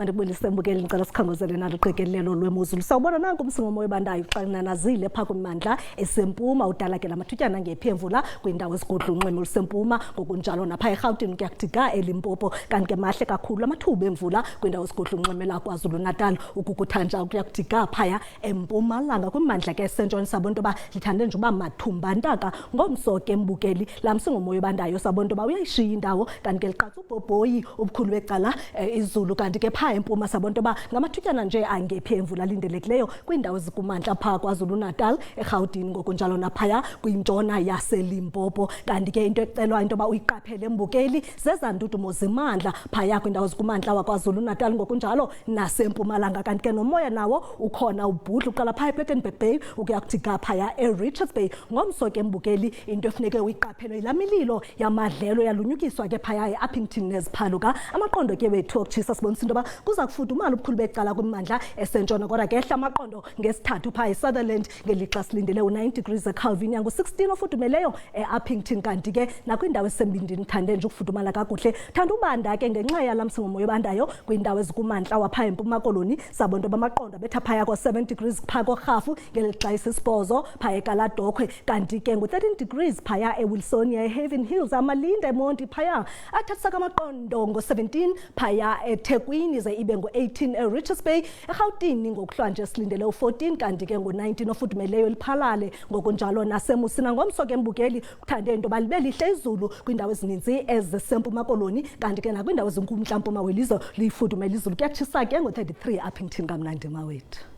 mandibulise mbukeli ngicela sikhangozele nalo uqikelelo lwemozulu. Sawubona nanku umsingomo webandayo uxananazile pha kwimandla esempuma udalakela amathutyana ngephemvula kwindawo esigodla unxweme olusempuma ngokunjalo napha eGauteng kuyakudika eLimpopo kanti ke mahle kakhulu amathuba emvula kwindawo esigodla unxweme laKwaZulu Natal ukukuthanja kuyakudika phaya eMpumalanga kwimandla ke eSentshona sabona ba lithande nje uba mathumba ntaka ngomso ke mbukeli la msingomo webandayo sabona ba uyayishiya indawo kanti ke liqatha ubhobhoyi ubukhulu becala izulu kanti ke pha empuma sabona ba ngamathutyana nje angephemvula lindelekileyo kwindawo ezikumantla pha KwaZulu Natal eGauteng ngokunjalo naphaya kwintshona yaseLimpopo kanti ke into ecelwa into ba uyiqaphele mbukeli zezandudumo zimandla phaya kwindawo ezikumantla waKwaZulu Natal ngokunjalo naseMpumalanga kanti ke nomoya nawo ukhona ubhudla uqala phaya ePlettenberg Bay ukuyakudika phaya eRichards Bay ngomso ke mbukeli into efuneke uyiqaphele ilamililo yamadlelo yalunyukiswa ke phaya eUppington neziphaluka amaqondo ke wethu okutshisa sibonisa into ba kuza kufudumala ubukhulu becala kwimandla esentshona kodwa ke ehla amaqondo ngesithathu phaya eSutherland ngelixa silindele u9 degrees eCalvin yangu 16 ofudumeleyo eUppington kanti ke nakwindawo esembindini thande nje ukufudumala kakuhle thanda ubanda ke ngenxa yalamsingomo yobandayo kwindawo ezikumantla wapha eMpuma Koloni sabonto bamaqondo betha phaya ko7 degrees phaya koRhafu ngelixa isibhozo phaya eKaladokhwe kanti ke ngo13 degrees phaya eWilsonia eHaven Hills amalinde eMonti phaya athathisa kamaqondo ngo17 phaya eThekwini ze ibe ngo18 eRichards Bay eGauteng ngokuhlanje silindele u14 kanti ke ngo19 ofudumeleyo liphalale ngokunjalo naseMusina ngomso ke mbukeli kuthande into balibelihle izulu kwindawo ezininzi ezisempuma Koloni kanti ke nakwindawo ezinkumntla mpuma welizwe lifudumele izulu kuyatshisa ke ngo33 Uppington kamnandi mawethu.